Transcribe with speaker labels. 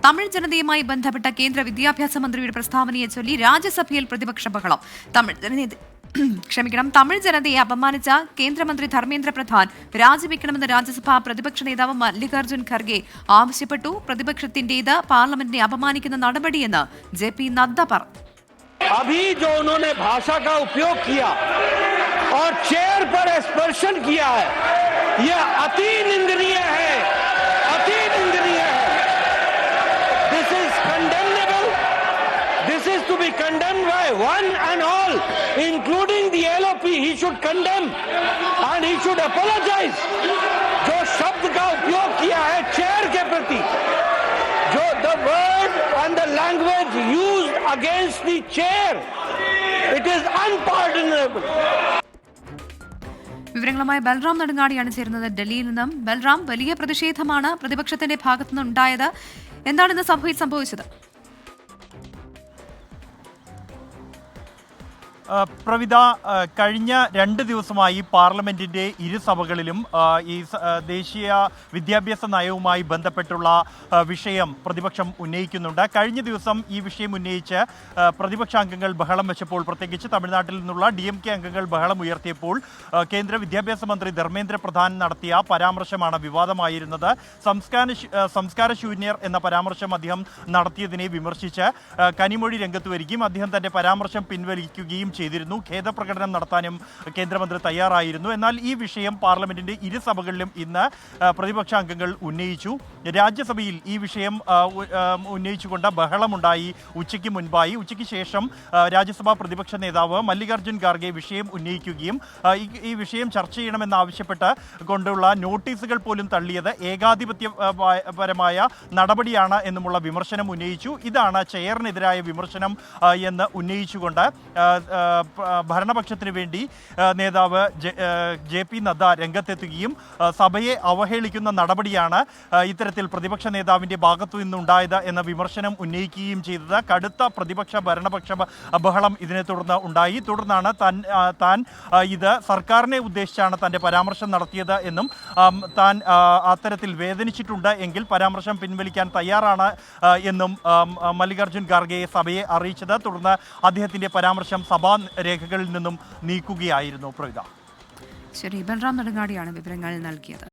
Speaker 1: തമിഴ് ജനതയുമായി ബന്ധപ്പെട്ട കേന്ദ്ര വിദ്യാഭ്യാസ മന്ത്രിയുടെ പ്രസ്താവനയെ ചൊല്ലി രാജ്യസഭയിൽ പ്രതിപക്ഷ ബഹളം. തമിഴ് ജനതയെ അപമാനിച്ച കേന്ദ്രമന്ത്രി ധർമ്മേന്ദ്ര പ്രധാൻ രാജിവെക്കണമെന്ന് രാജ്യസഭാ പ്രതിപക്ഷ നേതാവ് മല്ലികാർജുൻ ഖർഗെ ആവശ്യപ്പെട്ടു. പ്രതിപക്ഷത്തിന്റേത് പാർലമെന്റിനെ അപമാനിക്കുന്ന നടപടിയെന്ന് JP നദ്ദ പറഞ്ഞു.
Speaker 2: अभी जो उन्होंने भाषा का उपयोग किया और चेयर पर स्पर्शन किया है, यह अति निंदनीय है, अति निंदनीय है. This is condemnable. This is to be condemned by one and all, including the LOP. He should condemn and he should apologize. जो शब्द का उपयोग किया है चेयर के प्रति, जो the word and the language used against the chair, it is unpardonable.
Speaker 1: വിവരങ്ങളുമായി ബൽറാം നെടുങ്ങാടിയാണ് ചേരുന്നത് ഡൽഹിയിൽ നിന്നും. ബൽറാം, വലിയ പ്രതിഷേധമാണ് പ്രതിപക്ഷത്തിന്റെ ഭാഗത്തുനിന്ന് ഉണ്ടായത്. എന്താണ് ഇന്ന് സഭയിൽ സംഭവിച്ചത്?
Speaker 3: പ്രവിത, കഴിഞ്ഞ 2 ദിവസമായി പാർലമെന്റിന്റെ ഇരുസഭകളിലും ഈ ദേശീയ വിദ്യാഭ്യാസ നയവുമായി ബന്ധപ്പെട്ടുള്ള വിഷയം പ്രതിപക്ഷം ഉന്നയിക്കുന്നുണ്ട്. കഴിഞ്ഞ ദിവസം ഈ വിഷയം ഉന്നയിച്ച് പ്രതിപക്ഷാംഗങ്ങൾ ബഹളം വെച്ചപ്പോൾ, പ്രത്യേകിച്ച് തമിഴ്നാട്ടിൽ നിന്നുള്ള DMK അംഗങ്ങൾ ബഹളം ഉയർത്തിയപ്പോൾ കേന്ദ്ര വിദ്യാഭ്യാസ മന്ത്രി ധർമ്മേന്ദ്ര പ്രധാൻ നടത്തിയ പരാമർശമാണ് വിവാദമായിരുന്നത്. സംസ്കാരശൂന്യർ എന്ന പരാമർശം അദ്ദേഹം നടത്തിയതിനെ വിമർശിച്ച് കനിമൊഴി രംഗത്ത് വരികയും അദ്ദേഹം തന്റെ പരാമർശം പിൻവലിക്കുകയും ചെയ്തിരുന്നു. ഖേദപ്രകടനം നടത്താനും കേന്ദ്രമന്ത്രി തയ്യാറായിരുന്നു. എന്നാൽ ഈ വിഷയം പാർലമെന്റിന്റെ ഇരുസഭകളിലും ഇന്ന് പ്രതിപക്ഷാംഗങ്ങൾ ഉന്നയിച്ചു. രാജ്യസഭയിൽ ഈ വിഷയം ഉന്നയിച്ചുകൊണ്ട് ബഹളമുണ്ടായി ഉച്ചയ്ക്ക് മുൻപായി. ഉച്ചയ്ക്ക് ശേഷം രാജ്യസഭാ പ്രതിപക്ഷ നേതാവ് മല്ലികാർജുൻ ഖാർഗെ വിഷയം ഉന്നയിക്കുകയും ഈ വിഷയം ചർച്ച ചെയ്യണമെന്നാവശ്യപ്പെട്ട് കൊണ്ടുള്ള നോട്ടീസുകൾ പോലും തള്ളിയത് ഏകാധിപത്യപരമായ നടപടിയാണ് എന്നുമുള്ള വിമർശനം ഉന്നയിച്ചു. ഇതാണ് ചെയറിനെതിരായ വിമർശനം എന്ന് ഉന്നയിച്ചുകൊണ്ട് ഭരണപക്ഷത്തിന് വേണ്ടി നേതാവ് JP നദ്ദ രംഗത്തെത്തുകയും സഭയെ അവഹേളിക്കുന്ന നടപടിയാണ് ഇത്തരത്തിൽ പ്രതിപക്ഷ നേതാവിൻ്റെ ഭാഗത്തു നിന്നുണ്ടായത് എന്ന വിമർശനം ഉന്നയിക്കുകയും ചെയ്തത്. കടുത്ത പ്രതിപക്ഷ ഭരണപക്ഷ ബഹളം ഇതിനെ തുടർന്ന് ഉണ്ടായി. തുടർന്നാണ് താൻ ഇത് സർക്കാരിനെ ഉദ്ദേശിച്ചാണ് തൻ്റെ പരാമർശം നടത്തിയത് എന്നും താൻ അത്തരത്തിൽ വേദനിച്ചിട്ടുണ്ട് എങ്കിൽ പരാമർശം പിൻവലിക്കാൻ തയ്യാറാണ് എന്നും മല്ലികാർജുൻ ഖാർഗെയെ സഭയെ അറിയിച്ചത്. തുടർന്ന് അദ്ദേഹത്തിൻ്റെ പരാമർശം സഭാ രേഖകളിൽ നിന്നും നീക്കുകയായിരുന്നു. പ്രവിത,
Speaker 1: ശരി, ബൽറാം നെടുങ്ങാടിയാണ് വിവരങ്ങൾ നൽകിയത്.